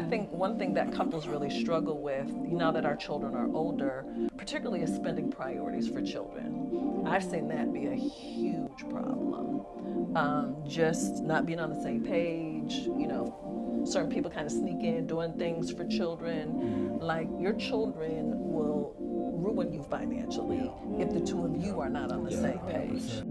I think one thing that couples really struggle with now that our children are older, particularly, is spending priorities for children. I've seen that be a huge problem. Just not being on the same page, certain people kind of sneak in doing things for children. Like, your children will ruin you financially if the two of you are not on the same page.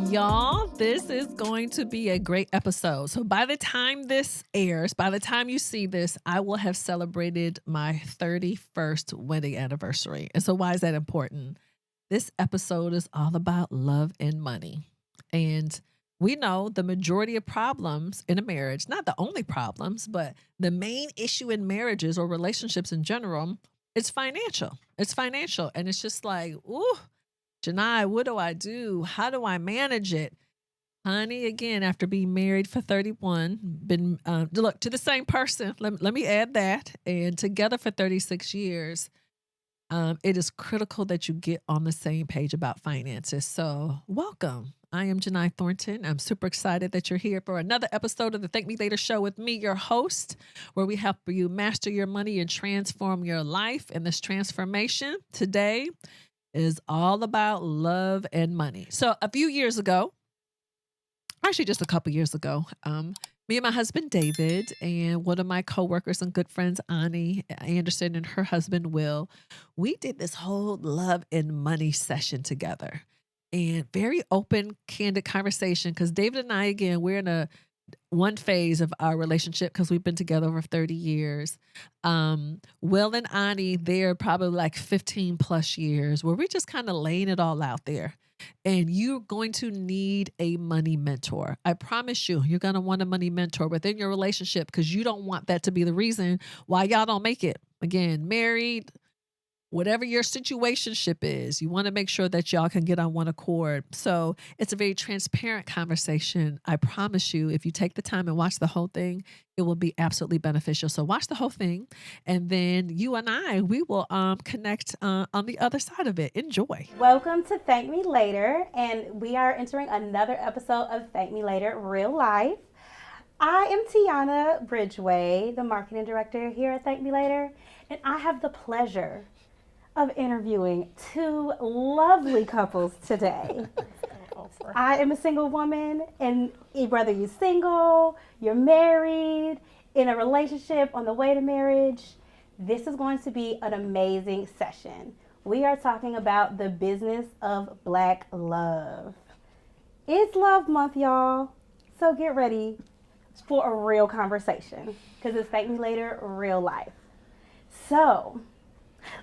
Y'all, this is going to be a great episode. So by the time this airs, by the time you see this, I will have celebrated my 31st wedding anniversary. And so why is that important? This episode is all about love and money. And we know the majority of problems in a marriage, not the only problems, but the main issue in marriages or relationships in general, it's financial. It's financial. And it's just like, ooh, Jini, what do I do? How do I manage it? Honey, again, after being married for 31, been, look, to the same person, let me add that, and together for 36 years, it is critical that you get on the same page about finances. So welcome. I am Jini Thornton. I'm super excited that you're here for another episode of the Thank Me Later Show with me, your host, where we help you master your money and transform your life. And this transformation today is all about love and money. So a few years ago, actually just a couple years ago, me and my husband, David, and one of my coworkers and good friends, Ani Anderson, and her husband, Will, we did this whole love and money session together. And very open, candid conversation, because David and I, again, we're in one phase of our relationship because we've been together over 30 years. Will and Ani, they're probably like 15 plus years, where we're just kind of laying it all out there. And you're going to need a money mentor. I promise you're going to want a money mentor within your relationship, because you don't want that to be the reason why y'all don't make it. Again, married, whatever your situationship is, you want to make sure that y'all can get on one accord. So it's a very transparent conversation. I promise you, if you take the time and watch the whole thing, it will be absolutely beneficial. So watch the whole thing, and then you and I, we will connect on the other side of it. Enjoy. Welcome to Thank Me Later, and we are entering another episode of Thank Me Later Real Life. I am Tiana Bridgeway, the marketing director here at Thank Me Later, and I have the pleasure of interviewing two lovely couples today. I am a single woman, and whether you're single, you're married, in a relationship, on the way to marriage, this is going to be an amazing session. We are talking about the business of Black love. It's Love Month, y'all, so get ready for a real conversation, because it's Thank Me Later Real Life. So,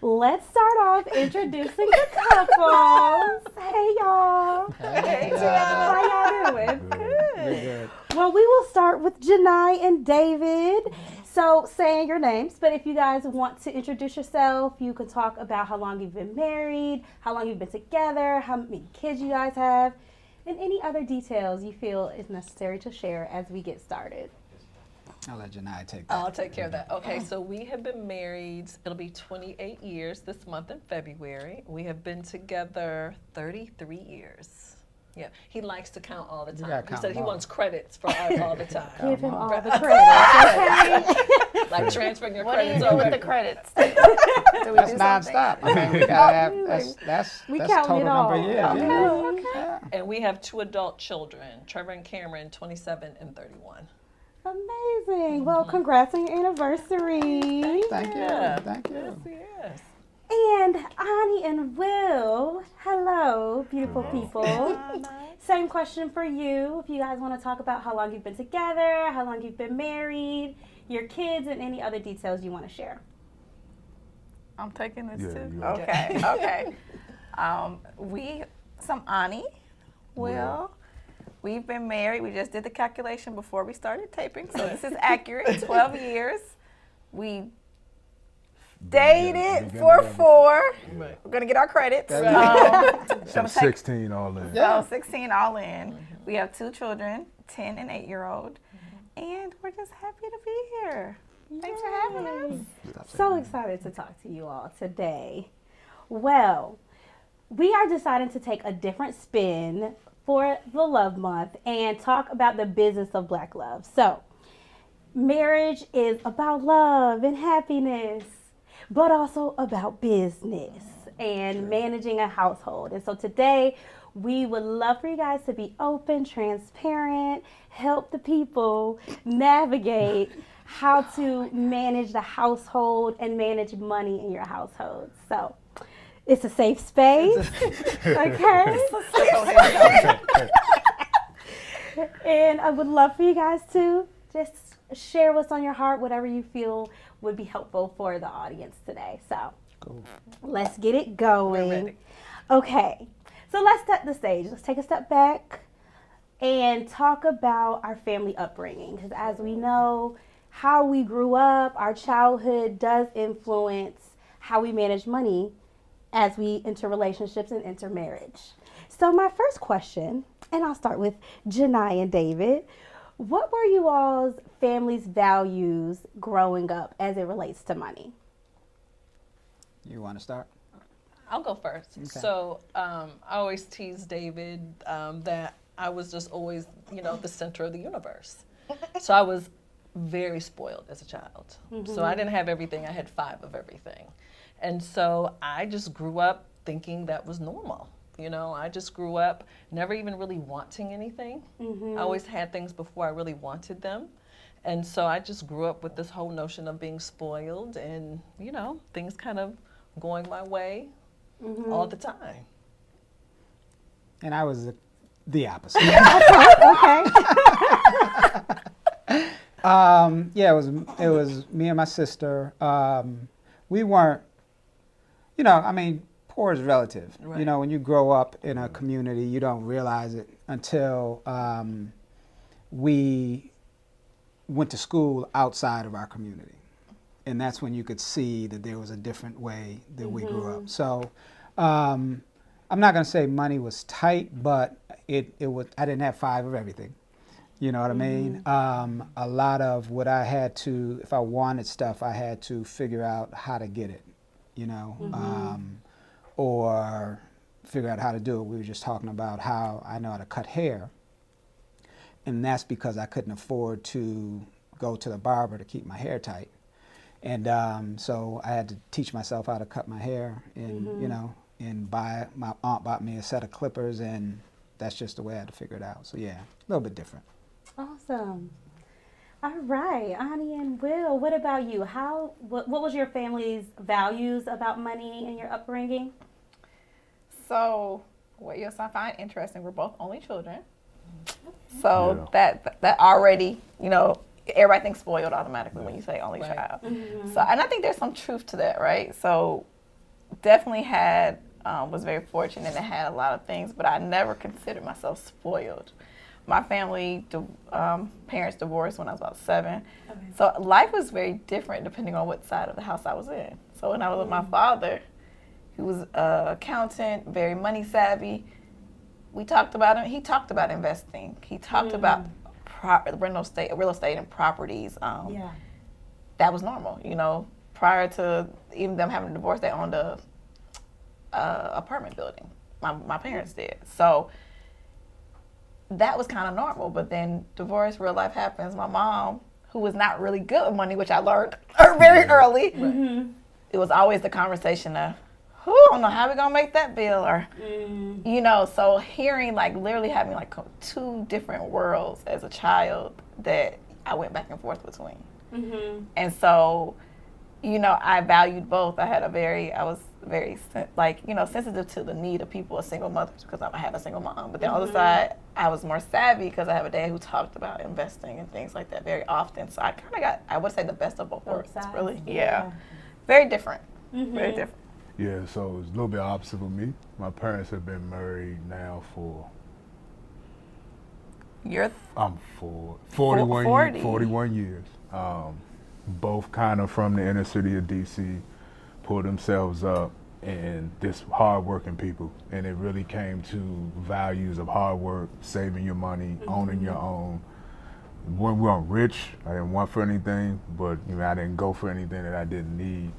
let's start off introducing the couples. Hey, y'all. Hey, How y'all doing? Good. Well, we will start with Jini and David. So, saying your names, but if you guys want to introduce yourself, you can talk about how long you've been married, how long you've been together, how many kids you guys have, and any other details you feel is necessary to share as we get started. I'll let Jini take that. I'll take care of that. Okay, so we have been married, it'll be 28 years this month in February. We have been together 33 years. Yeah, he likes to count all the time. He said he wants credits for all the time. Give him all the credits, okay? Like transferring your What do you credits do over. with the credits? Do we That's do nonstop. I mean, we gotta have, that's We total count it all. number of years. Okay. Yeah. Okay. Yeah. And we have two adult children, Trevor and Cameron, 27 and 31. Amazing. Well, congrats on your anniversary. Thank you. Thank you. Yes. And Ani and Will, hello, beautiful people. Same question for you. If you guys want to talk about how long you've been together, how long you've been married, your kids, and any other details you want to share. I'm taking this Yeah, too. you are. Okay. Some Ani, Will. We've been married. We just did the calculation before we started taping, so this is accurate. 12 years. We dated for 4. Right. We're gonna get our credits. So 16 all in. So 16 all in. We have 2 children, 10 and 8-year-old, and we're just happy to be here. Thanks for having us. So excited to talk to you all today. Well, we are deciding to take a different spin for the Love Month and talk about the business of Black love. So, marriage is about love and happiness, but also about business and managing a household. And so today, we would love for you guys to be open, transparent, help the people navigate how to manage the household and manage money in your household. So, it's a safe space, okay? And I would love for you guys to just share what's on your heart, whatever you feel would be helpful for the audience today. So let's get it going. We're ready. Okay, so let's set the stage. Let's take a step back and talk about our family upbringing. Because as we know, how we grew up, our childhood does influence how we manage money as we enter relationships and enter marriage. So my first question, and I'll start with Jini and David. What were you all's family's values growing up as it relates to money? You want to start? I'll go first. Okay. So I always tease David that I was just always, the center of the universe. So I was very spoiled as a child. So I didn't have everything. I had 5 of everything. And so I just grew up thinking that was normal. I just grew up never even really wanting anything. I always had things before I really wanted them. And so I just grew up with this whole notion of being spoiled and, things kind of going my way all the time. And I was the opposite. Okay. Yeah, it was me and my sister. We weren't, poor is relative. Right. When you grow up in a community, you don't realize it until we went to school outside of our community. And that's when you could see that there was a different way that we grew up. So I'm not going to say money was tight, but it was. I didn't have 5 of everything. You know what I mean? A lot of what I had to, if I wanted stuff, I had to figure out how to get it, or figure out how to do it. We were just talking about how I know how to cut hair, and that's because I couldn't afford to go to the barber to keep my hair tight. And so I had to teach myself how to cut my hair, and and my aunt bought me a set of clippers, and that's just the way I had to figure it out. So yeah, a little bit different. Awesome. All right, Ani and Will, what about you? What was your family's values about money and your upbringing? So, what you'll find interesting, we're both only children. So that already, everybody thinks spoiled automatically when you say only child. So, and I think there's some truth to that, right? So, definitely was very fortunate and had a lot of things, but I never considered myself spoiled. My family, parents divorced when I was about 7. Okay. So life was very different depending on what side of the house I was in. So when I was with my father, who was an accountant, very money savvy, he talked about investing. He talked about real estate and properties. That was normal, Prior to even them having a divorce, they owned a apartment building. My parents did. So that was kind of normal, but then divorce, real life happens. My mom, who was not really good with money, which I learned very early, it was always the conversation of, I don't know how we're going to make that bill, or, so hearing, literally having, 2 different worlds as a child that I went back and forth between. And so, I valued both. I was very, sensitive to the need of people as single mothers because I had a single mom. But then on the other side, I was more savvy because I have a dad who talked about investing and things like that very often. So I kind of got, I would say, the best of both worlds, really. Yeah. Very different. Very different. Yeah, so it's a little bit opposite for me. My parents have been married now for... I'm 41 years. Both kind of from the inner city of DC, pulled themselves up, and just hardworking people. And it really came to values of hard work, saving your money, owning your own. When we weren't rich, I didn't want for anything, but I didn't go for anything that I didn't need.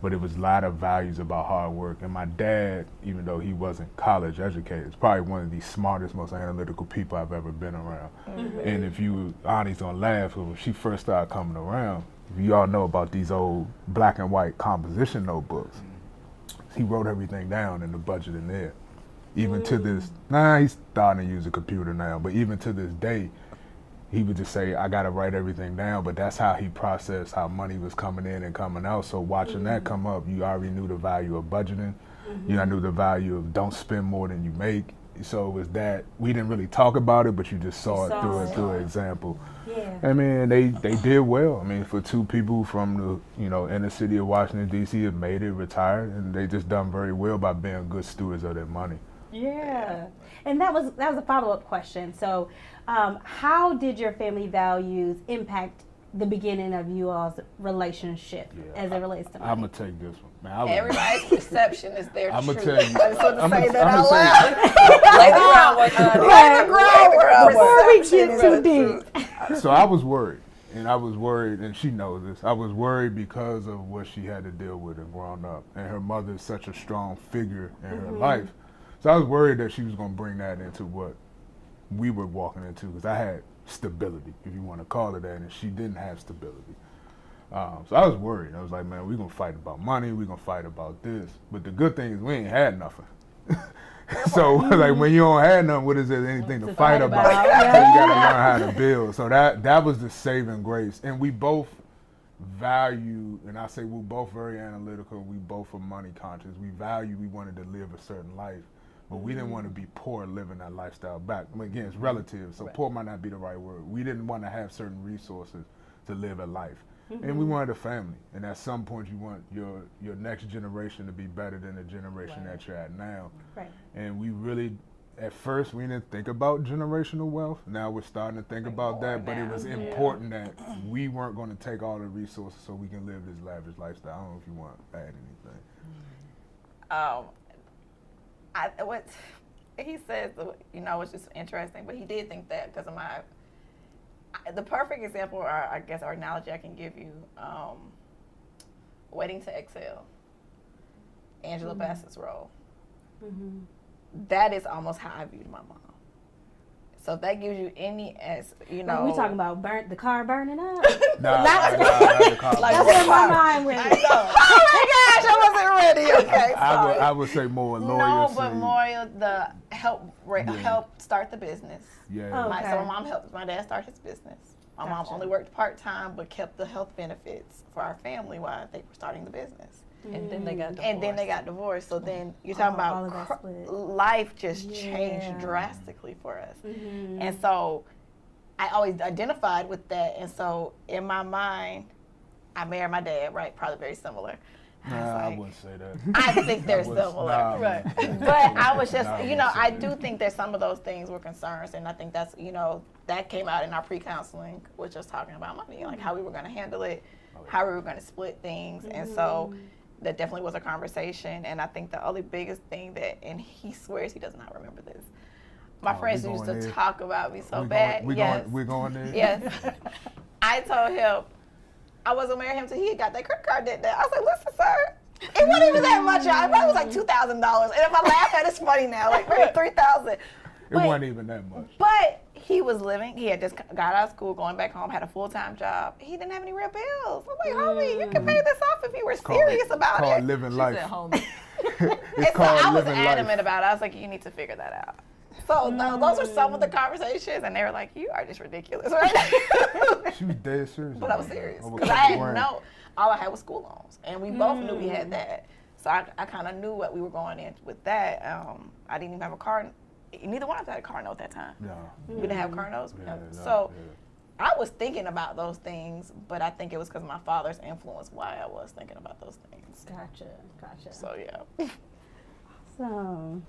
but it was a lot of values about hard work. And my dad, even though he wasn't college educated, is probably one of the smartest, most analytical people I've ever been around. And if you, Ani's gonna laugh, when she first started coming around, you all know about these old black and white composition notebooks. He wrote everything down in the budget in there. Even to this, he's starting to use a computer now, but even to this day, he would just say, I gotta write everything down, but that's how he processed how money was coming in and coming out. So watching that come up, you already knew the value of budgeting. You knew the value of don't spend more than you make. So it was that, we didn't really talk about it, but you just saw it through an example. Yeah. I mean, they did well. I mean, for two people from the, inner city of Washington, D.C. have made it, retired, and they just done very well by being good stewards of their money. Yeah. And that was a follow-up question. So how did your family values impact the beginning of you all's relationship as it relates to money? I'm going to take this one. Man, everybody's perception is their truth. I'm going to tell you. I just want to say that out loud. Before we get too deep. So I was worried. And I was worried, and she knows this, I was worried because of what she had to deal with and growing up. And her mother is such a strong figure in her life. So I was worried that she was going to bring that into what we were walking into, because I had stability, if you want to call it that, and she didn't have stability. So I was worried. I was like, man, we're going to fight about money, we're going to fight about this. But the good thing is we ain't had nothing. So like when you don't have nothing, what is there anything to fight about? So you got to learn how to build. So that was the saving grace. And we both value, and I say we're both very analytical, we both are money conscious. We wanted to live a certain life. But we didn't want to be poor living that lifestyle back. I mean, again, it's relative, so poor might not be the right word. We didn't want to have certain resources to live a life. And we wanted a family. And at some point you want your next generation to be better than the generation that you're at now. Right. And we really, at first, we didn't think about generational wealth. Now we're starting to think about that, but it was important that we weren't going to take all the resources so we can live this lavish lifestyle. I don't know if you want to add anything. What he says, was just interesting, but he did think that because of the perfect example, or I guess, or analogy I can give you, Waiting to Exhale, Angela Bassett's role. That is almost how I viewed my mom. So if that gives you any, we talking about the car burning up? Not the car. That's where my mind went. Oh my gosh, I wasn't ready. Okay, I would say more loyalty. No, but more the help start the business. Yeah. Okay. So my mom helped my dad start his business. My mom only worked part-time, but kept the health benefits for our family while they were starting the business. And then they got divorced. And then they got divorced. So then you're talking about life just changed drastically for us. And so I always identified with that. And so in my mind, I married my dad, right? Probably very similar. I wouldn't say that. I think they're similar. Right. But I was just, I do think that some of those things were concerns. And I think that's, that came out in our pre-counseling, which was talking about money, like how we were going to handle it, how we were going to split things. And so that definitely was a conversation. And I think the only biggest thing and he swears he does not remember this. My friends used to talk about me so bad. We're going there? Yes. I told him I wasn't marrying him till he got that credit card debt. I was like, listen, sir, it wasn't even that much, y'all. It probably was like $2,000. And if I laugh at it, it's funny now, like maybe $3,000. It wasn't even that much. But he was living, he had just got out of school, going back home, had a full-time job. He didn't have any real bills. I'm like, homie, you can pay this off if you were serious about it. It's called living life. It's called I was adamant about it. I was like, you need to figure that out. So those were some of the conversations, and they were like, you are just ridiculous, right? She was dead serious. But I was serious. Because I didn't know. All I had was school loans, and we both knew we had that. So I kind of knew what we were going in with that. I didn't even have a car. Neither one of us had a car note at that time. No. We didn't have car notes. So I was thinking about those things, but I think it was because of my father's influence why I was thinking about those things. Gotcha. So, yeah. Awesome.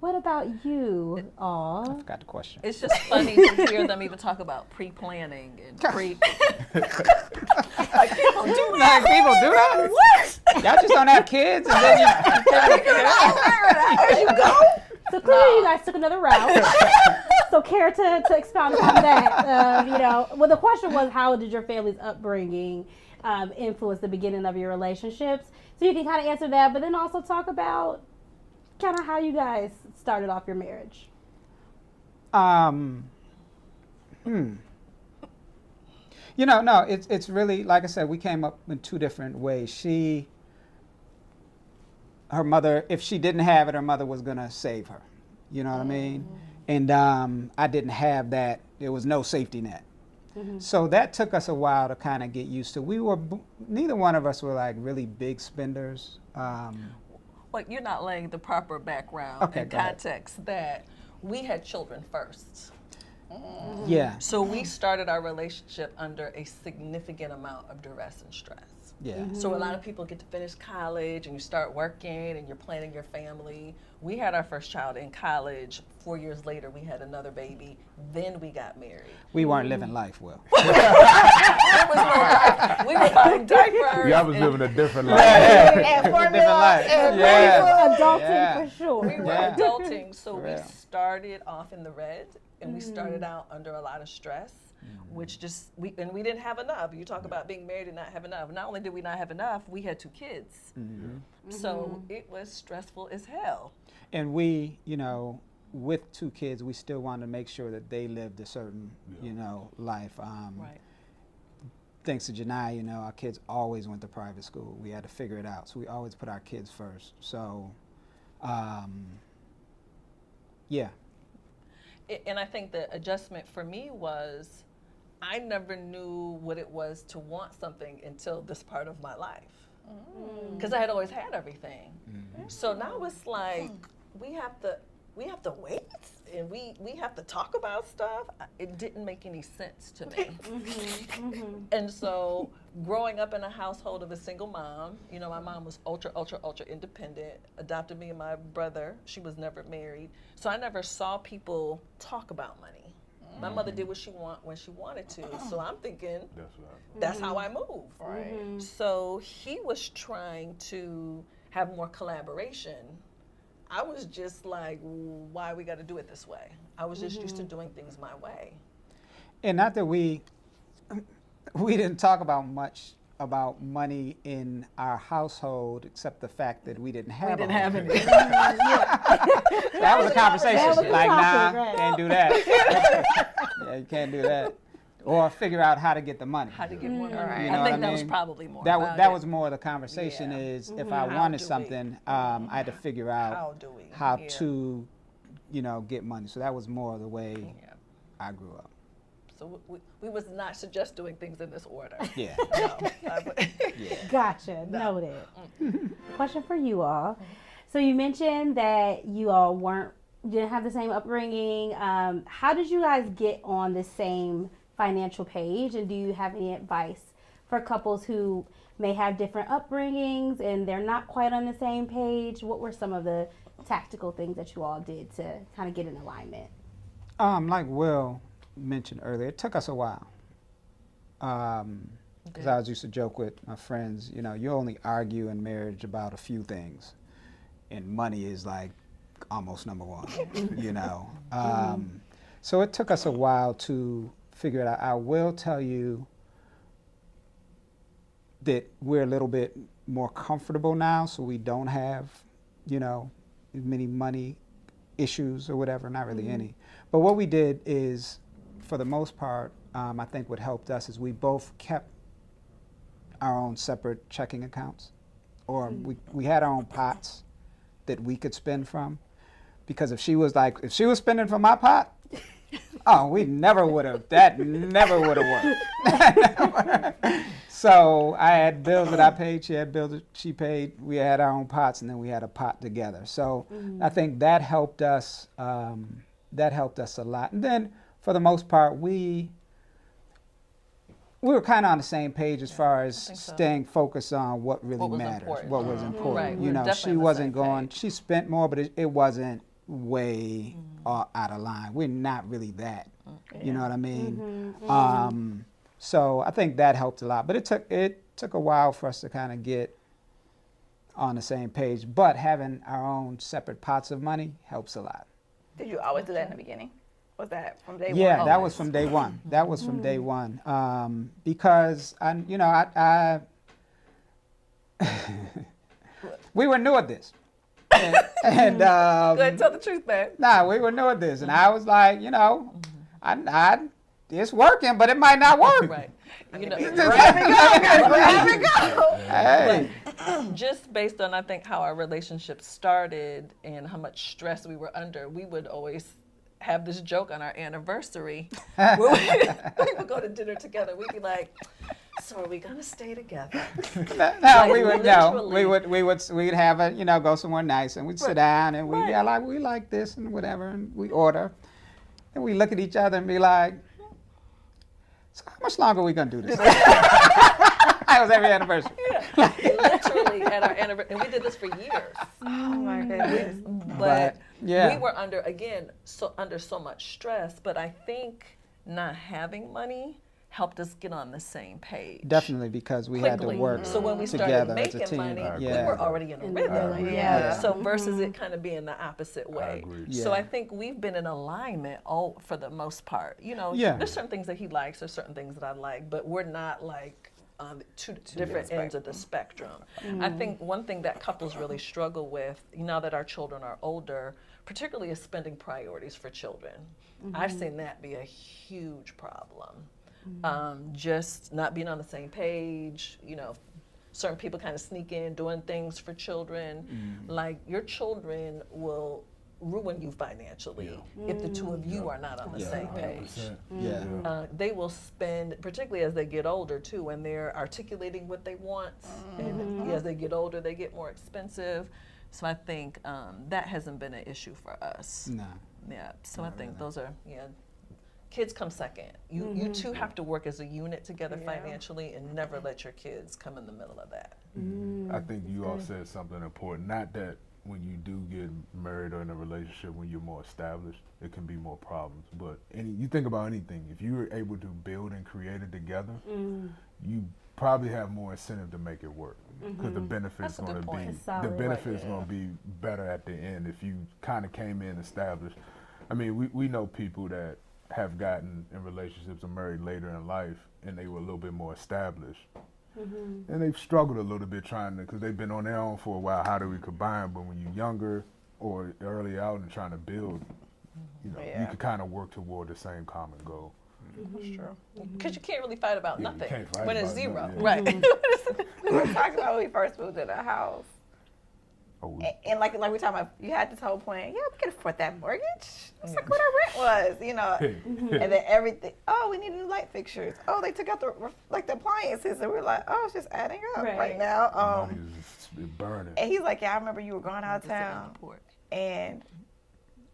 What about you all? I forgot the question. It's just funny to hear them even talk about pre-planning and like people do that. People do that? What? Y'all just don't have kids and then There you go. So clearly you guys took another route. So care to expound upon that? Well, the question was, how did your family's upbringing influenced the beginning of your relationships? So you can kind of answer that, but then also talk about kind of how you guys started off your marriage. You know, no, it's really, like I said, we came up in two different ways. Her mother, if she didn't have it, her mother was going to save her. You know what I mean? And I didn't have that. There was no safety net. So that took us a while to kind of get used to. Neither one of us were like really big spenders. Well, you're not laying the proper background Okay, and go ahead. context that we had children first. Yeah, So we started our relationship under a significant amount of duress and stress. yeah. So a lot of people get to finish college and you start working and you're planning your family. We had our first child in college. 4 years later, we had another baby. Then we got married. We weren't living life well. There was no life. We were buying diapers. Yeah, I was living a different life. And Different formula life. and Yeah. Adulting Yeah. for sure. We were Yeah. adulting, so For we real. started off in the red, and we started out under a lot of stress, which we didn't have enough. You talk about being married and not have enough. Not only did we not have enough, we had 2 kids, so it was stressful as hell. And we, you know, with 2 kids, we still wanted to make sure that they lived a certain, you know, life. Right. Thanks to Jini, you know, our kids always went to private school. We had to figure it out, so we always put our kids first. So, yeah. And I think the adjustment for me was I never knew what it was to want something until this part of my life. Because I had always had everything. So now it's like we have to wait and we have to talk about stuff. It didn't make any sense to me. And so growing up in a household of a single mom, you know, my mom was ultra independent, adopted me and my brother. She was never married. So I never saw people talk about money. My mother did what she when she wanted to. So I'm thinking that's how I move. Right. So he was trying to have more collaboration. I was just like, why we got to do it this way? I was just used to doing things my way. And not that we didn't talk about much about money in our household, except the fact that we didn't have. We didn't have any. That was a conversation. That was a Like, topic, nah, right. can't do that. Yeah, you can't do that. Or figure out how to get the money. How to get more money. Right. You know I what think I that was mean? probably more. That about that it. was more of the conversation. Yeah. Is if I How wanted do we? something, I had to figure out How do we? how Yeah. to, you know, get money. So that was more the way Yeah. I grew up. So we was not suggest doing things in this order. Yeah. No. Gotcha. Noted. Question for you all. So you mentioned that you all didn't have the same upbringing. How did you guys get on the same financial page? And do you have any advice for couples who may have different upbringings and they're not quite on the same page? What were some of the tactical things that you all did to kind of get in alignment? Like Will mentioned earlier, it took us a while. Because I was used to joke with my friends, you know, you only argue in marriage about a few things, and money is like almost number one, you know. So it took us a while to figure it out. I will tell you that we're a little bit more comfortable now, so we don't have, you know, many money issues or whatever, not really any. But what we did is, for the most part, I think what helped us is we both kept our own separate checking accounts, or we had our own pots that we could spend from. Because if she was spending from my pot, oh, we never would have. That never would have worked. So I had bills that I paid. She had bills that she paid. We had our own pots, and then we had a pot together. So I think that helped us. That helped us a lot. And then, for the most part, we were kind of on the same page as far as staying focused on what really What was matters, important. what was important. Right, You we're know, definitely she on the wasn't same going. page. She spent more, but it wasn't way out of line. We're not really that. You know what I mean? So I think that helped a lot. But it took a while for us to kind of get on the same page. But having our own separate pots of money helps a lot. Did you always do that in the beginning? Was that from day one? Yeah, that was from day one. That was from day one. Because we were new at this. And Go ahead, tell the truth, man. nah, we were new at this, and I was like, it's working, but it might not work. Right. Grab and go. Hey, Just based on, I think, how our relationship started and how much stress we were under, we would always have this joke on our anniversary. Where we would go to dinner together. We'd be like, so are we gonna stay together? we'd have a, go somewhere nice, and we'd sit down, and we like this and whatever, and we order, and we look at each other and be like, so how much longer are we gonna do this? That was every anniversary. Yeah. Literally at our anniversary, and we did this for years. Oh my goodness. But yeah, we were under so much stress. But I think not having money helped us get on the same page. Definitely, because we had to work So when we together started as a making team. money, we Yeah. were already in a rhythm. Yeah. So versus it kind of being the opposite way. agree. So Yeah. I think we've been in alignment for the most part. Yeah. There's certain things that he likes, there's certain things that I like, but we're not like on the two different ends of the spectrum. I think one thing that couples really struggle with, now that our children are older, particularly is spending priorities for children. I've seen that be a huge problem. Just not being on the same page, certain people kind of sneak in doing things for children. Like your children will ruin you financially if the two of you are not on the same page. Yeah. They will spend, particularly as they get older too, when they're articulating what they want, and as they get older, they get more expensive. So I think that hasn't been an issue for us. No. Yeah, so I think those are, kids come second. You two have to work as a unit together financially and never let your kids come in the middle of that. I think you all said something important. Not that when you do get married or in a relationship, when you're more established, it can be more problems. But you think about anything, if you're able to build and create it together, you probably have more incentive to make it work, because the benefits That's a good point. going to be better at the end if you kind of came in established. I mean, we know people that have gotten in relationships or married later in life, and they were a little bit more established. And they've struggled a little bit because they've been on their own for a while. How do we combine? But when you're younger or early out and trying to build, you can kind of work toward the same common goal. That's true. Because you can't really fight about Yeah, you nothing can't fight when it's about zero. nothing, Right. We were talking about when we first moved to the house. And like we were talking about, you had this whole plan. Yeah, we can afford that mortgage. It's like what our rent was, And then everything. Oh, we need new light fixtures. Oh, they took out the appliances, and we're like, oh, it's just adding up right now. Money is burning. And he's like, yeah, I remember you were going out of town, and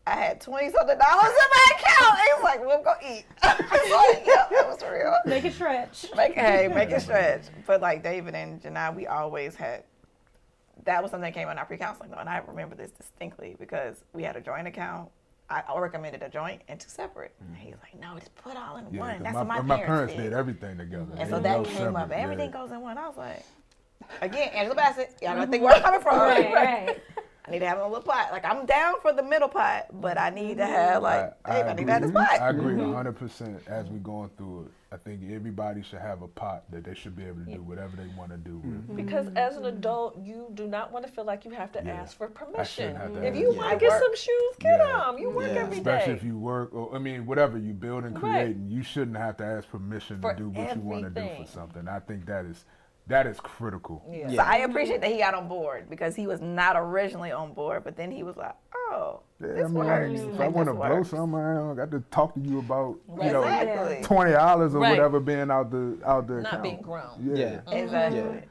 I had $20-something in my account. And he's like, we'll go eat. I was like, yeah, that was real. Make it stretch. Make it stretch. But like David and Jini, we always had. That was something that came in our pre-counseling, though, and I remember this distinctly because we had a joint account. I recommended a joint and two separate. And he's like, no, just put all in one. That's what my parents did everything together. And so that came up. Everything goes in one. I was like, again, Angela Bassett, y'all don't think where I'm coming from. Right. I need to have a little pot. Like, I'm down for the middle pot, but I need to have, I need to have this pot. I agree 100% as we're going through it. I think everybody should have a pot that they should be able to do whatever they want to do with. Because as an adult, you do not want to feel like you have to ask for permission. have to If ask. you want to get some shoes, get them. You work every day. Especially if you work, or whatever you build and creating, you shouldn't have to ask permission For to do what you want to do everything. for something. I think that is critical. Yeah. So I appreciate that he got on board because he was not originally on board, but then he was like, oh, this works. If I want to blow something, I don't got to talk to you about, Exactly. $20 or whatever being out the Not account. being grown. Yeah.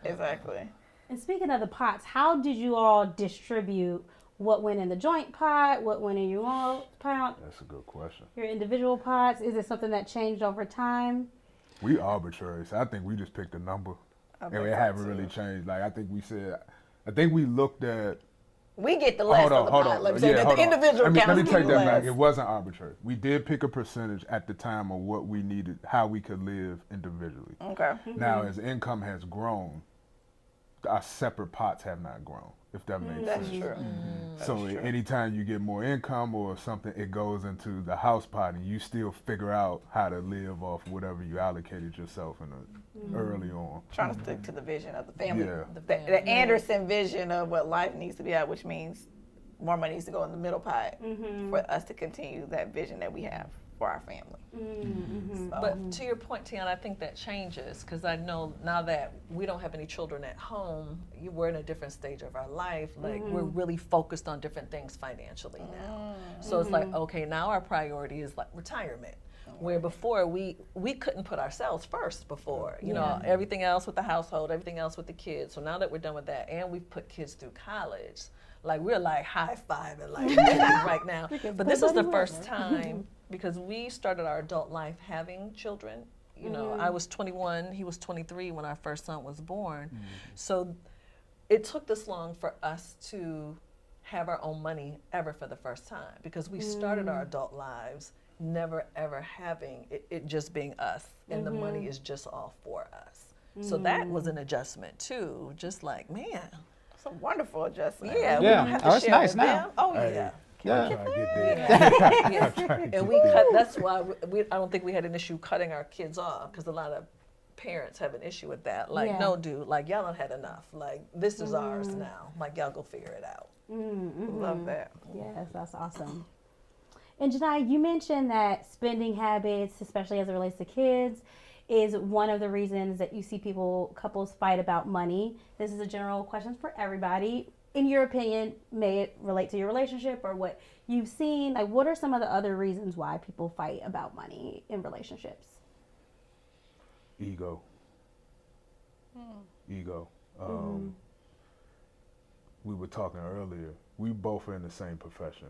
Exactly. And speaking of the pots, how did you all distribute what went in the joint pot, what went in your own pot, That's a good question. your individual pots? Is it something that changed over time? We arbitrary, so I think we just picked a number. And it haven't really changed. Like, I think we looked at. We get the last of the pot. Let me say that the individual Let me counts take that less. back. It wasn't arbitrary. We did pick a percentage at the time of what we needed, how we could live individually. Okay. Now, as income has grown, our separate pots have not grown, if that makes That's sense. true. So anytime you get more income or something, it goes into the house pot, and you still figure out how to live off whatever you allocated yourself early on. Trying to stick to the vision of the family. Yeah. The Anderson vision of what life needs to be at, which means more money needs to go in the middle pot for us to continue that vision that we have for our family. So, But to your point, Tiana, I think that changes because I know now that we don't have any children at home, we're in a different stage of our life. Like we're really focused on different things financially now. So it's like, okay, now our priority is like retirement. Where before we couldn't put ourselves first before, you know, everything else with the household, everything else with the kids. So now that we're done with that and we've put kids through college, like we're like high fiving like right now. But this is the first time because we started our adult life having children. You know, I was 21, he was 23 when our first son was born. So it took this long for us to have our own money ever for the first time because we started our adult lives never ever having it just being us and the money is just all for us. So that was an adjustment too, just like, man, it's a wonderful adjustment. yeah, we Yeah. don't have to Oh, it's share nice with now. them. Oh Hey. yeah. Yeah. Try to get there. And we cut, that's why I don't think we had an issue cutting our kids off because a lot of parents have an issue with that. Like, no, dude, like y'all done had enough. Like, this is ours now. Like, y'all go figure it out. Love that. Yes, that's awesome. And Jini, you mentioned that spending habits, especially as it relates to kids, is one of the reasons that you see couples fight about money. This is a general question for everybody. In your opinion, may it relate to your relationship or what you've seen? Like, what are some of the other reasons why people fight about money in relationships? Ego. Ego. We were talking earlier. We both are in the same profession.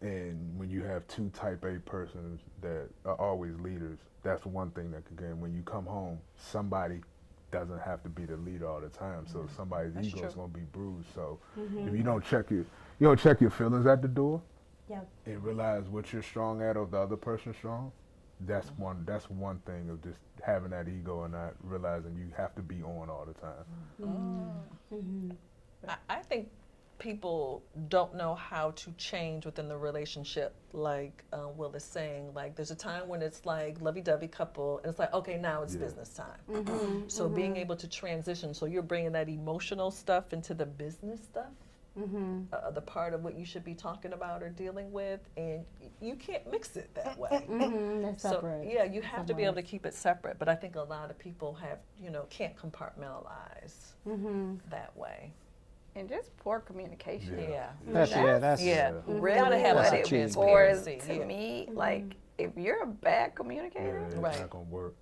And when you have two type A persons that are always leaders, that's one thing that can get. When you come home, somebody doesn't have to be the leader all the time. So somebody's ego is going to be bruised. So if you don't check your feelings at the door and realize what you're strong at or the other person's strong, that's one thing of just having that ego and not realizing you have to be on all the time. I think people don't know how to change within the relationship, like Will is saying. Like, there's a time when it's like lovey-dovey couple, and it's like, okay, now it's business time. So being able to transition, so you're bringing that emotional stuff into the business stuff, the part of what you should be talking about or dealing with, and you can't mix it that way. They're separate. So yeah, you have to be able to keep it separate. But I think a lot of people have, can't compartmentalize that way. And just poor communication. That's Really Gotta have what that it transparency. to me, like, if you're a bad communicator, It's not going to work.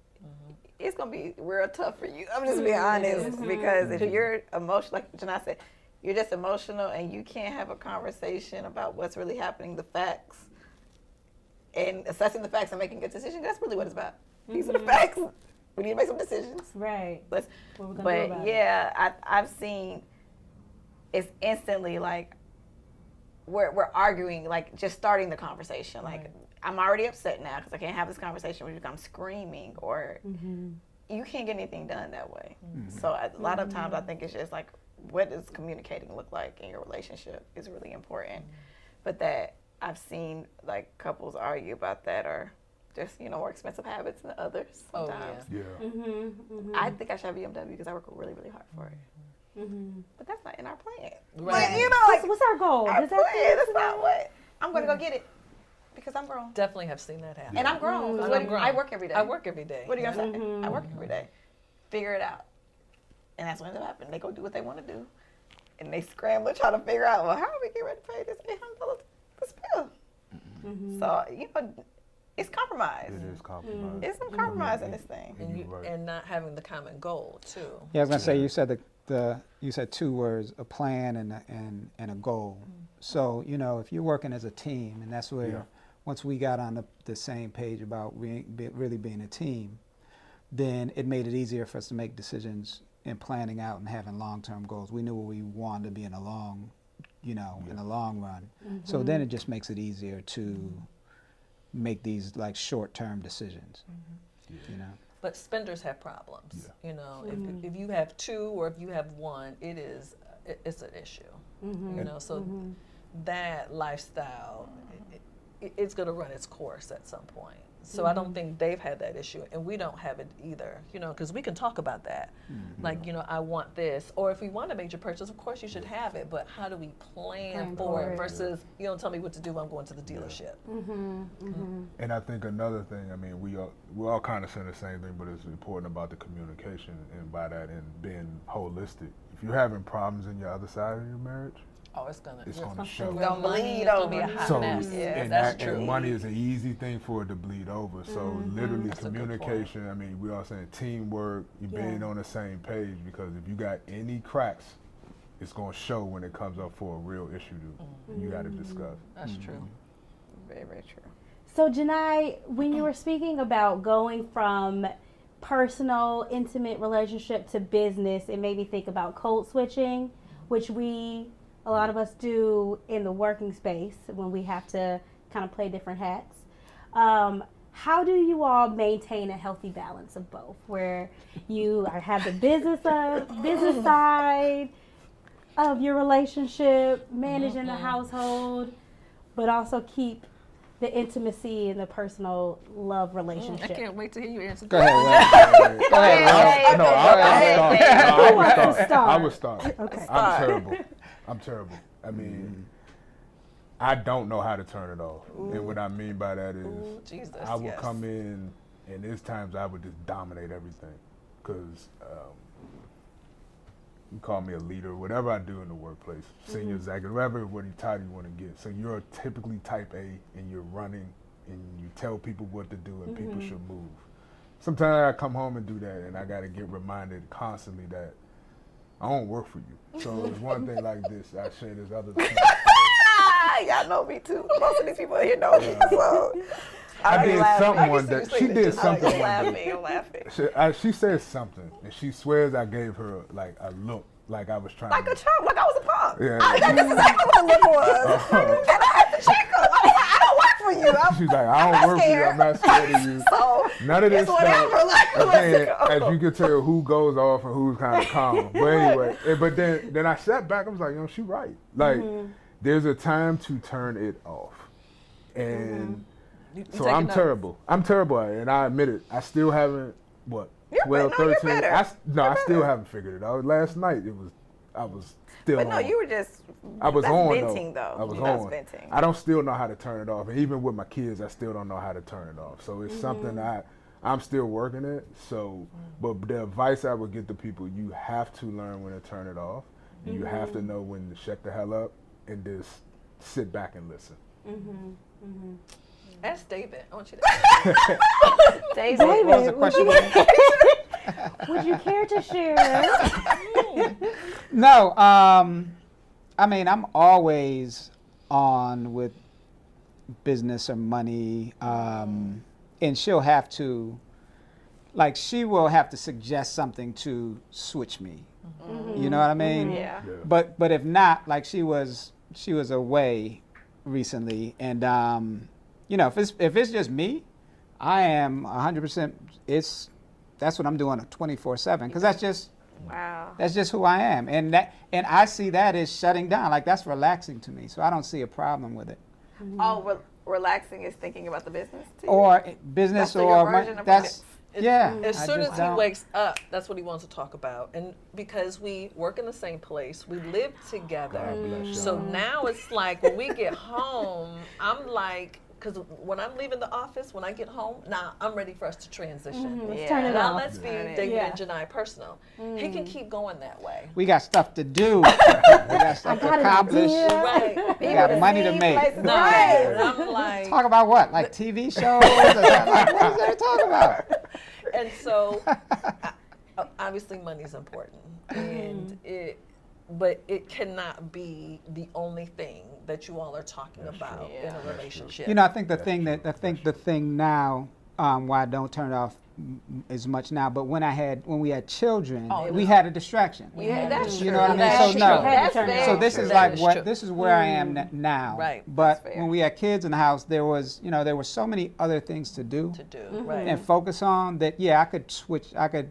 it's gonna be real tough for you. I'm just being honest, because if you're emotional, like Jini said, you're just emotional and you can't have a conversation about what's really happening, the facts, and assessing the facts and making good decisions. That's really what it's about. These are the facts. We need to make some decisions. Right. What we're gonna do but about yeah, I've seen it's instantly like we're arguing, like just starting the conversation. Like, I'm already upset now because I can't have this conversation with you. I'm screaming, or you can't get anything done that way. So a lot of times I think it's just like, what does communicating look like in your relationship is really important. But that I've seen like couples argue about that, or just more expensive habits than others sometimes. I think I should have BMW because I work really, really hard for it. But that's not in our plan. Right. Like, what's our goal? our Does plan, that that's not what I'm going to go get it because I'm grown. Definitely have seen that happen. And I'm grown. And I'm grown. I work every day. I work every day. What are you going to say? I work every day. Figure it out. And that's what ends up happening. They go do what they want to do. And they scramble trying to figure out, well, how are we getting ready to pay this $800 this bill? So, it's compromise. It is compromise. It's some compromise in this thing. And not having the common goal too. Yeah, I was gonna say, you said you said two words: a plan and a goal. So if you're working as a team, and that's where once we got on the same page about really being a team, then it made it easier for us to make decisions and planning out and having long-term goals. We knew where we wanted to be in the long, in the long run. So then it just makes it easier to make these like short-term decisions. But spenders have problems. Yeah. You know, if you have two or if you have one, it's an issue. You know, so that lifestyle, it's going to run its course at some point. So I don't think they've had that issue, and we don't have it either, you know, because we can talk about that. Like, you know, I want this, or if we want a major purchase, of course you should have it, but how do we plan for it versus, you don't tell me what to do, I'm going to the dealership. And I think another thing, I mean, we're all kind of saying the same thing, but it's important about the communication, and by that, and being holistic. If you're having problems in your other side of your marriage, Oh, it's going to show. It's gonna bleed It's going to be a over. hot So, mess. and That's and true. money is an easy thing for it to bleed over. So literally That's a good point. communication, I mean, we all saying teamwork, you being on the same page, because if you got any cracks, it's going to show when it comes up for a real issue you got to discuss. That's true. Very, very true. So, Jini, when you were speaking about going from personal, intimate relationship to business, it made me think about code switching, which a lot of us do in the working space when we have to kind of play different hats. How do you all maintain a healthy balance of both, where you have the business side of your relationship, managing the household, but also keep the intimacy and the personal love relationship? I can't wait to hear you answer Go that. ahead, Will. Go ahead, Will. I would start. Okay. I'm terrible. I mean, I don't know how to turn it off. And what I mean by that is, Jesus, I will come in, and there's times I would just dominate everything. Because you call me a leader, whatever I do in the workplace, senior executive, whatever title you want to get. So you're typically type A, and you're running, and you tell people what to do, and people should move. Sometimes I come home and do that, and I got to get reminded constantly that I don't work for you. So it's one thing like this. I share this other thing. Y'all know me too. Most of these people here know me. So I did something one day. She did something one day. I'm laughing. She said something, and she swears I gave her like a look, like I was trying Like to. a chump, like I was a punk. Yeah. That's exactly what the look was. And I had to check her. I was like, I don't work for you. She's like, I don't work for you. I'm not scared of you. So None of this it's whatever. stuff. Like, Again, let's as go. you can tell, who goes off and who's kind of calm. But anyway, but then I sat back. I was like, you know, she right. Like, there's a time to turn it off, and so I'm terrible. I'm terrible at it, and I admit it. I still haven't. What? You're 12, better. No, you're 13. better. I still haven't figured it out. Last night I was still But on. no, you were just. I was that's on venting, though. I was That's on. venting. I don't still know how to turn it off, and even with my kids, I still don't know how to turn it off. So it's something I'm still working at. So, but the advice I would give to people: you have to learn when to turn it off, and you have to know when to shut the hell up and just sit back and listen. Ask David. I want you to ask David. What was the question? Would you care to share? No, I mean, I'm always on with business or money, and she'll have to, like, she will have to suggest something to switch me. You know what I mean? Yeah. But if not, like, she was away recently, and you know, if it's just me, I am 100%. That's what I'm doing 24/7, because that's just who I am, and I see that as shutting down. Like, that's relaxing to me, so I don't see a problem with it. Oh, relaxing is thinking about the business too? Or business, That's your or version of that's it. yeah. As I soon just as he don't- wakes up, that's what he wants to talk about. And because we work in the same place, we live together. God bless y'all. So now it's like when we get home, I'm like, because when I'm leaving the office, when I get home, now I'm ready for us to transition. Let's turn it Now off. let's be Yeah. David Yeah. and Janai personal. He can keep going that way. We got stuff to do. We got stuff to got an accomplish. idea. Right. We got money to make. Places No, right. and I'm like, Talk about what? Like TV shows? Like, what is there to talk about? and so obviously money's important, and but it cannot be the only thing that you all are talking about in a relationship. You know, I think the thing now, why I don't turn it off as much now. But when we had children, Oh, we had a distraction. Yeah, that's You true. know what I mean? That's So no. true. That's very So this true. is That like is what true. this is where I am now. Right. But That's fair. when we had kids in the house, there was there were so many other things to do To do, right. and focus on that. Yeah, I could switch. I could,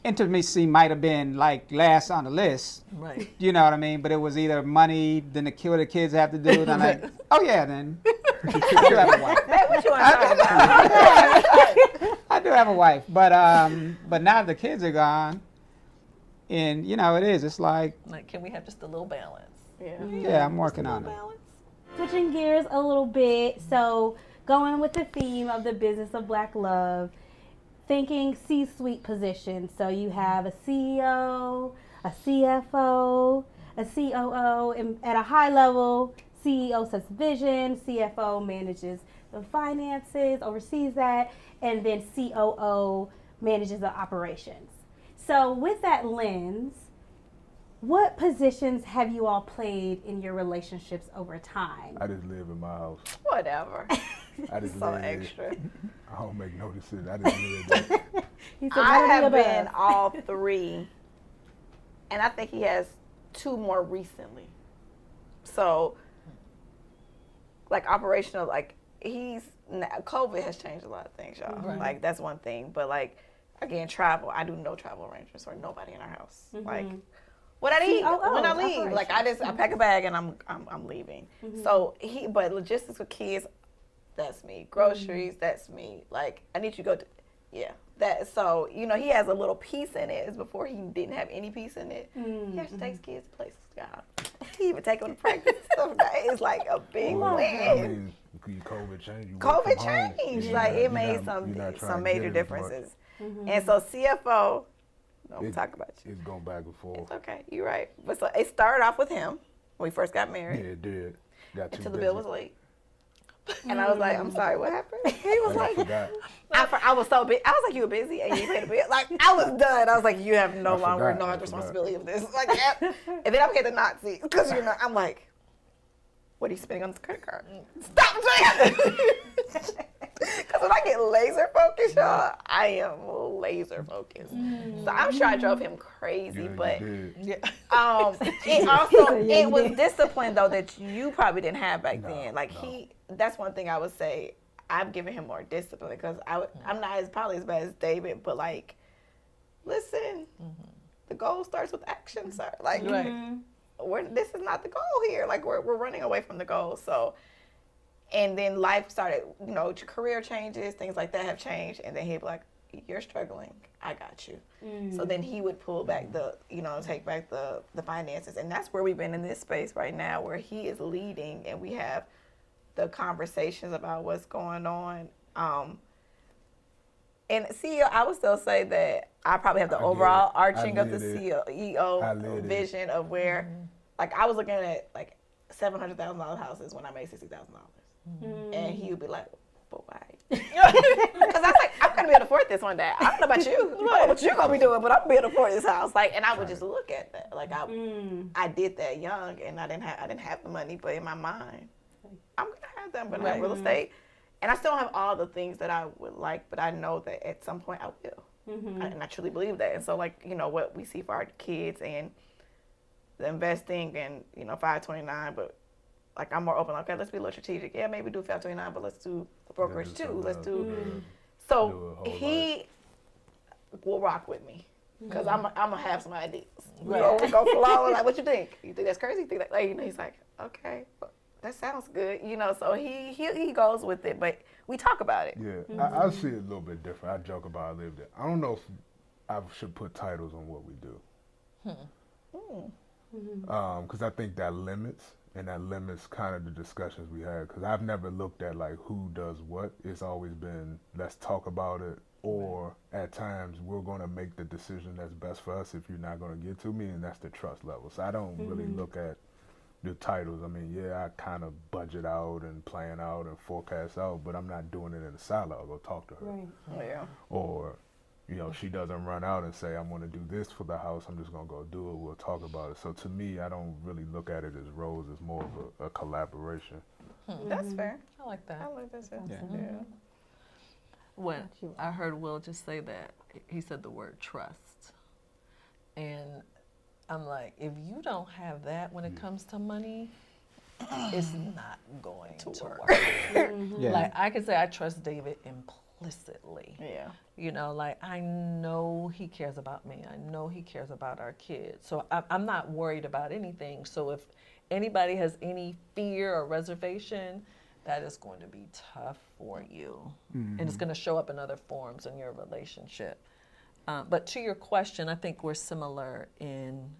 intimacy might have been like last on the list. Right. You know what I mean? But it was either money, then the kids have to do. Then like, oh yeah, then I do have a wife. Hey, what you want to talk about? I do have a wife, but now the kids are gone, and it is. It's like, Can we have just a little balance? yeah, I'm working on it. Balance. Switching gears a little bit, so going with the theme of the business of Black love, thinking C-suite positions. So you have a CEO, a CFO, a COO, and at a high level, CEO sets vision, CFO manages the finances, oversees that, and then COO manages the operations. So with that lens, what positions have you all played in your relationships over time? I just live in my house. Whatever. I just So live extra. I don't make no decisions. I just live there. He said, I "None of have the been above." all three, and I think he has two more recently. So, like operational, like COVID has changed a lot of things, y'all. Right. Like that's one thing, but like again, travel. I do no travel arrangements or nobody in our house. Like what I need COO, when I leave, like I pack a bag and I'm leaving. So but logistics with kids, that's me. Groceries, that's me. Like I need you to go to, that. So he has a little piece in it. It's before he didn't have any piece in it. He actually takes kids places, God. He even take them to practice and stuff. That is like a big Well, win. I mean, COVID changed. You work COVID from home. changed. Yeah, Like you're it made not- you're not trying some to major get it as much. differences. And so CFO, don't talk about you. It's going back and forth. It's okay. You're right. But so it started off with him when we first got married Yeah, it did. Got too until the busy. bill was late. And I was like, I'm sorry, what happened? He was I like, forgot. I was so busy. I was like, you were busy and you paid the bill. Like, I was done. I was like, you have no I longer forgot. no responsibility of this. Like, yeah. And then I became the Nazi because I'm like, what are you spending on this credit card? Stop saying because when I get laser focused, y'all, I am laser focused. So I'm sure I drove him crazy, Yeah, but you did. it also it was discipline though that you probably didn't have back then. Like that's one thing I would say. I've given him more discipline because I'm not probably as bad as David, but like, listen, the goal starts with action, sir. Like, this is not the goal here. Like we're running away from the goal. So, and then life started. Career changes, things like that have changed, and then he'd be like, "You're struggling. I got you." So then he would pull back take back the finances, and that's where we've been in this space right now, where he is leading, and we have the conversations about what's going on. And CEO, I would still say that I probably have the overall arching of the CEO vision of where, like, I was looking at like $700,000 houses when I made $60,000, and he would be like, "But why?" Because I was like, "I'm gonna be able to afford this one day. I don't know about you. I don't know what you're gonna be doing, but I'm gonna be able to afford this house." Like, and I would just look at that. Like, I did that young, and I didn't have the money, but in my mind, I'm gonna have that. I'm gonna have real estate. And I still don't have all the things that I would like, but I know that at some point I will. And I truly believe that. And so, like, what we see for our kids and the investing and, 529, but, like, I'm more open. Okay, let's be a little strategic. Yeah, maybe do 529, but let's do the brokerage too. Let's do. So he will rock with me because I'm gonna have some ideas. We'll go flow. Like, what you think? You think that's crazy? You think that, like, he's like, okay. That sounds good, so he goes with it, but we talk about it. Yeah, I see it a little bit different. I joke about I lived it. I don't know if I should put titles on what we do. Because I think that limits kind of the discussions we had. Because I've never looked at like who does what. It's always been let's talk about it, or at times we're going to make the decision that's best for us if you're not going to get to me, and that's the trust level. So I don't really look at the titles. I mean, I kind of budget out and plan out and forecast out, but I'm not doing it in a silo. I'll go talk to her. Right. Yeah. Or, she doesn't run out and say, I'm going to do this for the house. I'm just going to go do it. We'll talk about it. So to me, I don't really look at it as roles. It's more of a collaboration. That's fair. I like that. I like that too. Yeah. when I heard Will just say that, he said the word trust. And I'm like, if you don't have that when it comes to money, it's not going to work. Yeah. Like, I can say I trust David implicitly. Yeah. You know, like, I know he cares about me. I know he cares about our kids. So I'm not worried about anything. So if anybody has any fear or reservation, that is going to be tough for you. And it's going to show up in other forms in your relationship. But to your question, I think we're similar in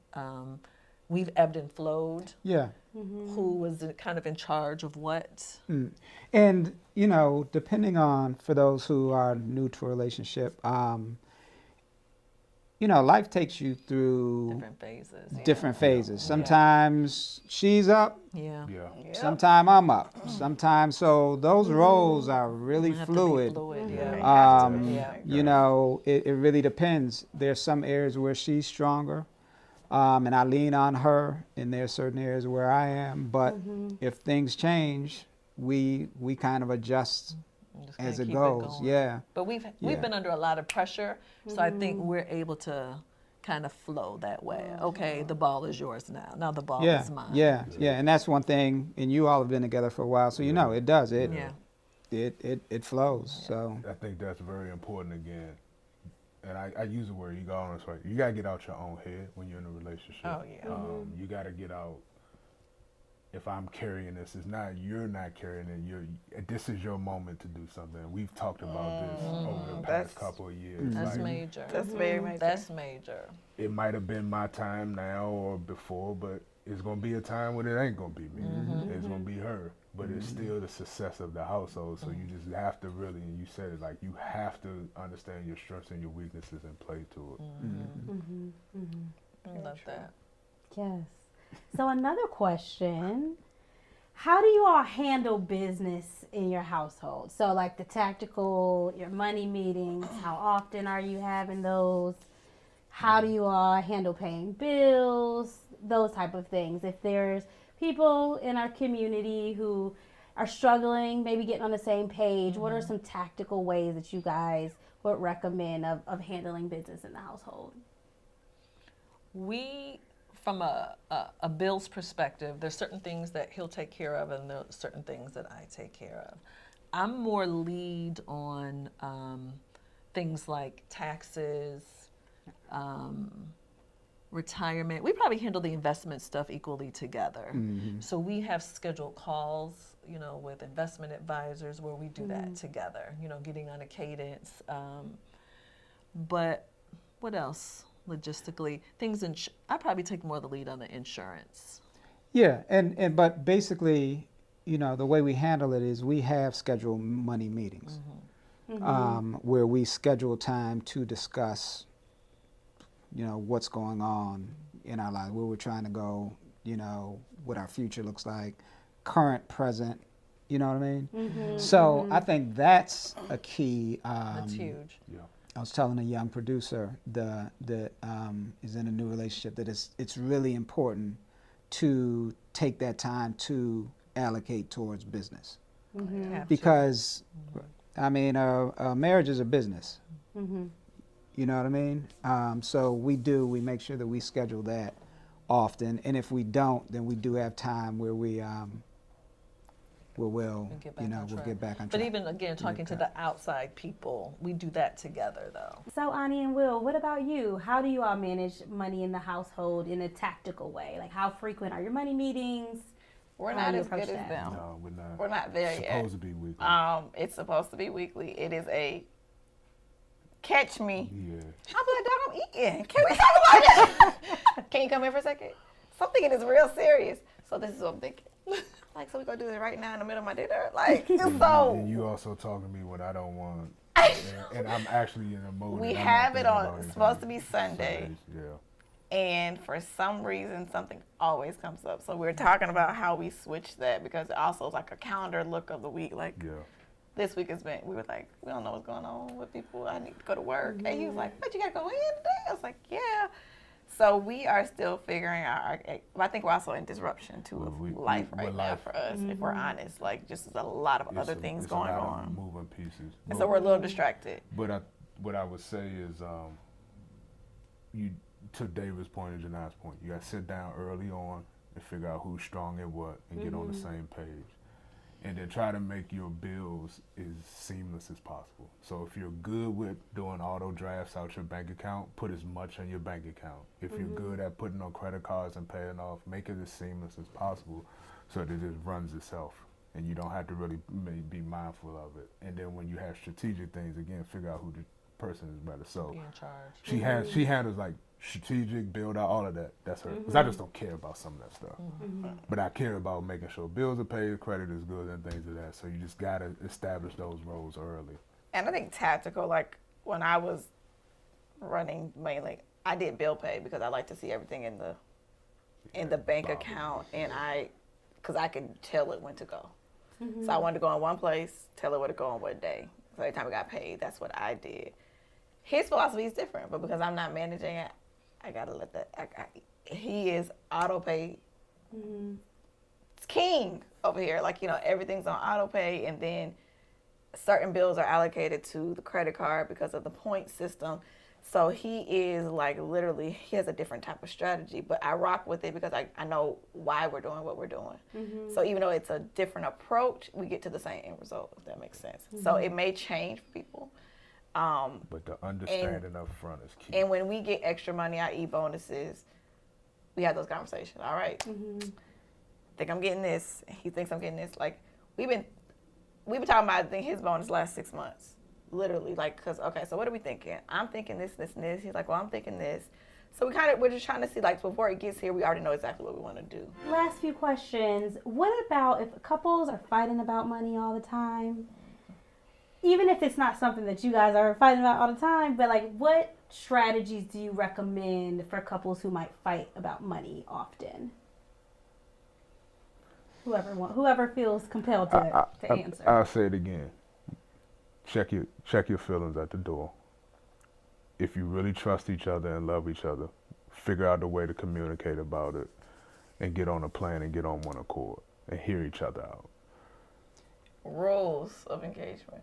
we've ebbed and flowed. Yeah. Who was kind of in charge of what? And, you know, depending on, for those who are new to a relationship, you know, life takes you through Different phases. different phases. Sometimes she's up, Yeah. Yeah. sometimes I'm up, sometimes. So those roles are really Have to be fluid. fluid, yeah. Yeah. You know, it really depends. There's some areas where she's stronger, and I lean on her, and there's certain areas where I am. But if things change, we kind of adjust Just kinda as it keep goes. going. Yeah. But we've Yeah. been under a lot of pressure, so I think we're able to kind of flow that way. Okay, the ball is yours now. Now the ball Yeah, is mine. yeah, and that's one thing. And you all have been together for a while, so you know it does. It flows. So I think that's very important again. And I use the word, you got on this right. You got to get out your own head when you're in a relationship. Oh, yeah. You got to get out. If I'm carrying this, it's not, you're not carrying it. This is your moment to do something. We've talked about this over the past couple of years. That's Like, major. That's very major. That's major. it might have been my time now or before, but it's going to be a time when it ain't going to be me. It's going to be her. But it's still the success of the household. So you just have to really, and you said it, like, you have to understand your strengths and your weaknesses and play to it. I love that. Yes. So another question, how do you all handle business in your household? So like the tactical, your money meetings, how often are you having those? How do you all handle paying bills? Those type of things. If there's people in our community who are struggling, maybe getting on the same page, what are some tactical ways that you guys would recommend of handling business in the household? We, from a Bill's perspective, there's certain things that he'll take care of and there's certain things that I take care of. I'm more lead on things like taxes, retirement. We probably handle the investment stuff equally together. So we have scheduled calls, you know, with investment advisors where we do that together, you know, getting on a cadence. But what else? Logistically, things I probably take more of the lead on the insurance. yeah, and but basically, you know, the way we handle it is we have scheduled money meetings where we schedule time to discuss, you know, what's going on in our lives, where we're trying to go, you know, what our future looks like, current, present, you know what I mean? So I think that's a key. That's huge. Yeah. I was telling a young producer that is in a new relationship that it's really important to take that time to allocate towards business. Because, I mean, a marriage is a business. You know what I mean? So we make sure that we schedule that often. And if we don't, then we do have time where we'll get back on track. But even, again, talking to the outside people, we do that together, though. So, Ani and Will, what about you? How do you all manage money in the household in a tactical way? Like, how frequent are your money meetings? We're How not do you as good approach as that? them. No, we're not. We're not there yet. Supposed to be weekly. It's supposed to be weekly. It is a catch me. Yeah. I'm like, dog, I'm eating. Can we talk about that? Can you come in for a second? So I'm thinking it's real serious. So this is what I'm thinking. Like, so we're going to do it right now in the middle of my dinner? Like, so. And you also talking to me when I don't want, and I'm actually in a mode. We that I'm have not it thinking on, about it's anything. supposed to be Sunday. Sundays, yeah. And for some reason, something always comes up. So we're talking about how we switch that because it also is like a calendar look of the week. Like, Yeah. this week has been, we were like, we don't know what's going on with people. I need to go to work. And he was like, but you got to go in today? I was like, yeah. So we are still figuring out. I think we're also in disruption too of life right now for us. If we're honest, like just a lot of other things going on. Moving pieces. And so we're a little distracted. But what I would say is, you to David's point and Janai's point, you got to sit down early on and figure out who's strong and what, and get on the same page. And then try to make your bills as seamless as possible. So if you're good with doing auto drafts out your bank account, put as much in your bank account. If you're good at putting on credit cards and paying off, make it as seamless as possible so that it runs itself and you don't have to really be mindful of it. And then when you have strategic things, again, figure out who the person is better. So Be in charge. she handles like strategic, build out, all of that. That's her. Because I just don't care about some of that stuff. But I care about making sure bills are paid, credit is good, and things of that. So you just got to establish those roles early. And I think tactical, like when I was running mainly, I did bill pay because I like to see everything in the bank account, and because I can tell it when to go. So I wanted to go in one place, tell it where to go on what day. So every time I got paid, that's what I did. His philosophy is different, but because I'm not managing it, I gotta let that. He is auto pay. It's king over here. Like, everything's on auto pay, and then certain bills are allocated to the credit card because of the point system. So he is like literally, he has a different type of strategy, but I rock with it because I know why we're doing what we're doing. So even though it's a different approach, we get to the same end result, if that makes sense. So it may change for people. But the understanding up front is key. And when we get extra money, i.e. bonuses, we have those conversations. All right, think I'm getting this. He thinks I'm getting this. Like, we've been talking about, I think, his bonus last 6 months. Literally, like, because, okay, so what are we thinking? I'm thinking this, this, and this. He's like, well, I'm thinking this. So we're just trying to see, like, before it gets here, we already know exactly what we want to do. Last few questions. What about if couples are fighting about money all the time? Even if it's not something that you guys are fighting about all the time, but, like, what strategies do you recommend for couples who might fight about money often? Whoever feels compelled to answer. I'll say it again. Check your feelings at the door. If you really trust each other and love each other, figure out a way to communicate about it and get on a plan and get on one accord and hear each other out. Rules of engagement.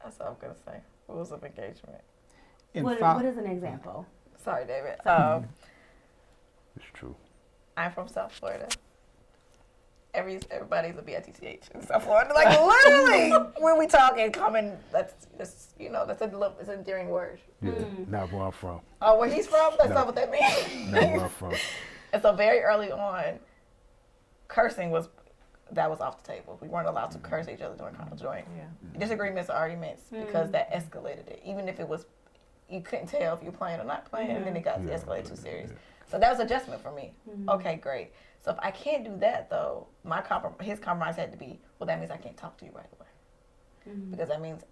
That's what I'm going to say. Rules of engagement. What is an example? Sorry, David. It's true. I'm from South Florida. Everybody's a BITCH in South Florida. Like, literally, when we talk and comment, that's it's an endearing word. Yeah, not where I'm from. Oh, where he's from? That's not what that means. Not where I'm from. And so very early on, cursing was off the table. We weren't allowed to curse each other during disagreements or arguments because that escalated it. Even if it was, you couldn't tell if you're playing or not playing, and then it got escalated too serious. So that was adjustment for me. Okay, great. So if I can't do that, though, his compromise had to be, well, that means I can't talk to you right away. Because that means,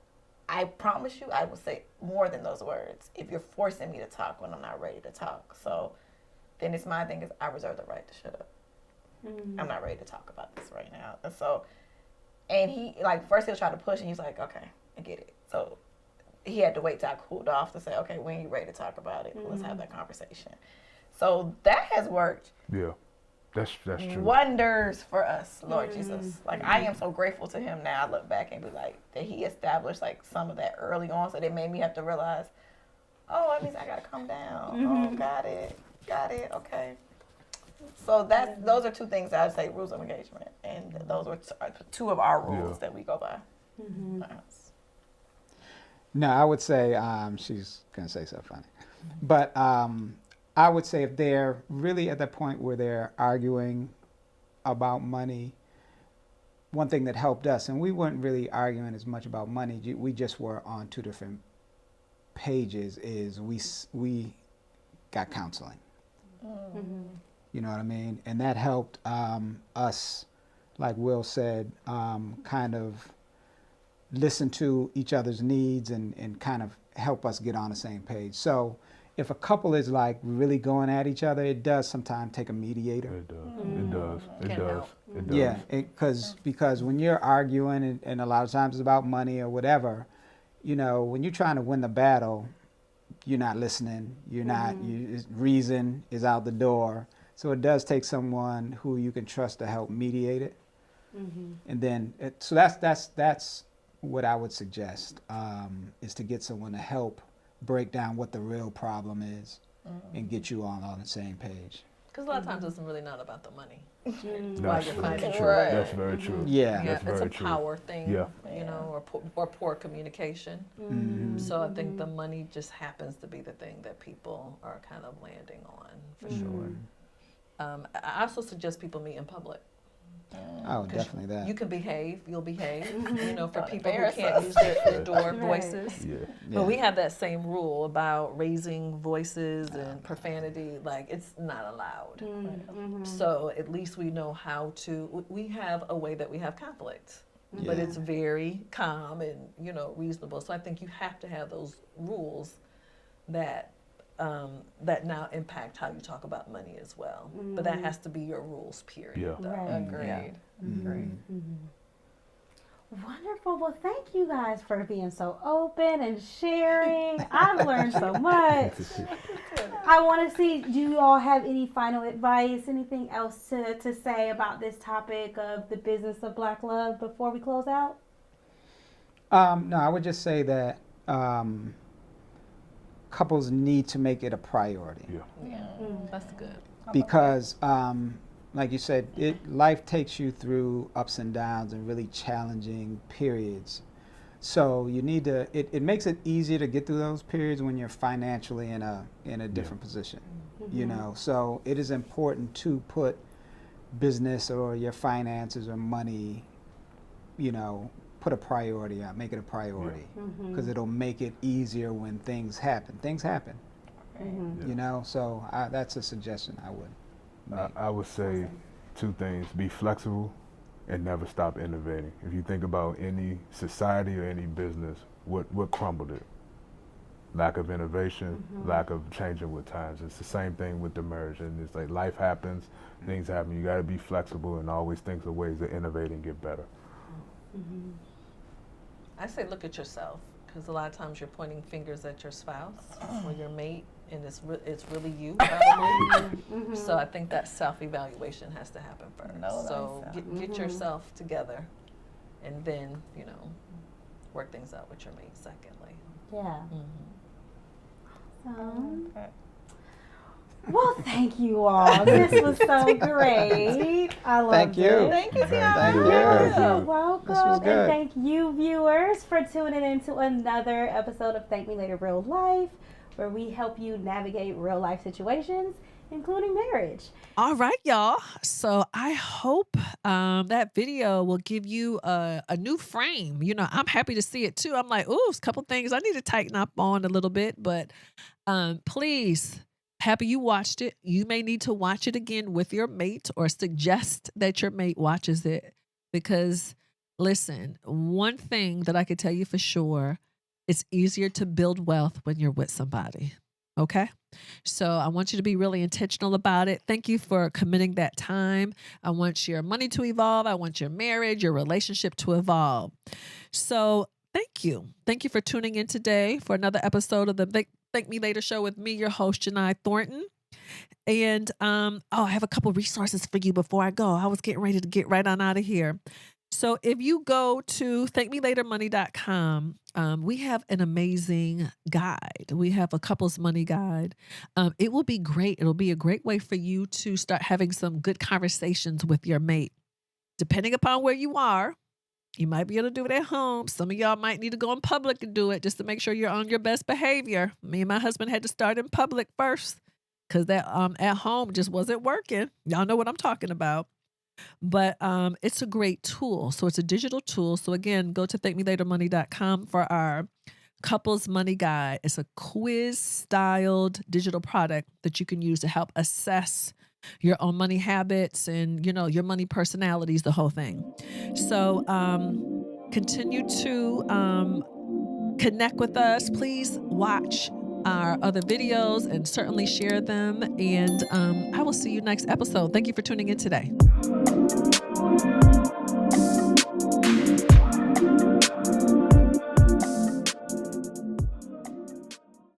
I promise you, I will say more than those words if you're forcing me to talk when I'm not ready to talk. So then it's my thing is I reserve the right to shut up. I'm not ready to talk about this right now. And so, and he, like, first he'll try to push, and he's like, okay, I get it. So he had to wait till I cooled off to say, okay, when you ready to talk about it, let's have that conversation. So that has worked. Yeah. That's true. Wonders for us, Lord Jesus. Like, I am so grateful to him now. I look back and be like, that he established, like, some of that early on, so that made me have to realize, oh, that means I got to calm down. Oh, got it, okay. So those are two things I would say, rules of engagement. And those were two of our rules that we go by. No, I would say, she's going to say something funny. But I would say if they're really at that point where they're arguing about money, one thing that helped us, and we weren't really arguing as much about money, we just were on two different pages, is we got counseling. You know what I mean? And that helped us, like Will said, kind of listen to each other's needs and kind of help us get on the same page. So if a couple is like really going at each other, it does sometimes take a mediator. It does. It does. Yeah, because when you're arguing, and a lot of times it's about money or whatever, when you're trying to win the battle, you're not listening. You're not. Reason is out the door. So it does take someone who you can trust to help mediate it. And then, so that's what I would suggest, is to get someone to help break down what the real problem is and get you all on the same page. Because a lot of times it's really not about the money. That's you're very finding true. your way. That's very true. Yeah. Yeah, That's it's a very true. power thing, Yeah. you know, or poor communication. So I think the money just happens to be the thing that people are kind of landing on, for sure. I also suggest people meet in public. Oh, definitely that. You can behave, you'll behave, you know, for Don't people who embarrass can't us. use their indoor Right. voices. Yeah. But we have that same rule about raising voices and profanity, like it's not allowed. So at least we know how to, we have a way that we have conflict, but Yeah. it's very calm and, you know, reasonable. So I think you have to have those rules that that now impact how you talk about money as well. But that has to be your rules, period. Yeah. though. Right. Agreed. Yeah. Agreed. Wonderful. Well, thank you guys for being so open and sharing. I've learned so much. I want to see, do you all have any final advice, anything else to say about this topic of the business of Black love before we close out? No, I would just say that couples need to make it a priority. Yeah. That's good. Because like you said, life takes you through ups and downs and really challenging periods. So you need to, it makes it easier to get through those periods when you're financially in a different position, you know. So it is important to put business or your finances or money, you know, put a priority on, make it a priority, because it'll make it easier when things happen. Things happen, you know. So that's a suggestion I would make. I would say two things: be flexible and never stop innovating. If you think about any society or any business, what crumbled it? Lack of innovation, lack of changing with times. It's the same thing with the marriage. And it's like life happens, things happen. You got to be flexible and always think of ways to innovate and get better. I say look at yourself, because a lot of times you're pointing fingers at your spouse or your mate, and it's really you probably. So I think that self-evaluation has to happen first. Know So thyself. get yourself together, and then, you know, work things out with your mate secondly. Yeah. Okay. Well, thank you all. This was so great. I love Thank you. it. Thank you, Thank Tiana. Thank you. You're you. welcome. This was And good. thank you, viewers, for tuning into another episode of Thank Me Later Real Life, where we help you navigate real life situations, including marriage. All right, y'all. So I hope that video will give you a new frame. You know, I'm happy to see it too. I'm like, ooh, a couple things I need to tighten up on a little bit, but please, happy you watched it. You may need to watch it again with your mate or suggest that your mate watches it, because listen, one thing that I could tell you for sure, it's easier to build wealth when you're with somebody. Okay. So I want you to be really intentional about it. Thank you for committing that time. I want your money to evolve. I want your marriage, your relationship to evolve. So thank you. Thank you for tuning in today for another episode of the Thank Me Later show with me, your host, Jini Thornton. And I have a couple resources for you before I go. I was getting ready to get right on out of here. So if you go to thankmelatermoney.com, we have an amazing guide. We have a couples money guide. It will be great. It'll be a great way for you to start having some good conversations with your mate. Depending upon where you are, you might be able to do it at home. Some of y'all might need to go in public and do it just to make sure you're on your best behavior. Me and my husband had to start in public first because that at home just wasn't working. Y'all know what I'm talking about. But it's a great tool. So it's a digital tool. So again, go to thankmelatermoney.com for our couples money guide. It's a quiz-styled digital product that you can use to help assess your own money habits and, you know, your money personalities, the whole thing. So continue to connect with us. Please watch our other videos and certainly share them. And I will see you next episode. Thank you for tuning in today.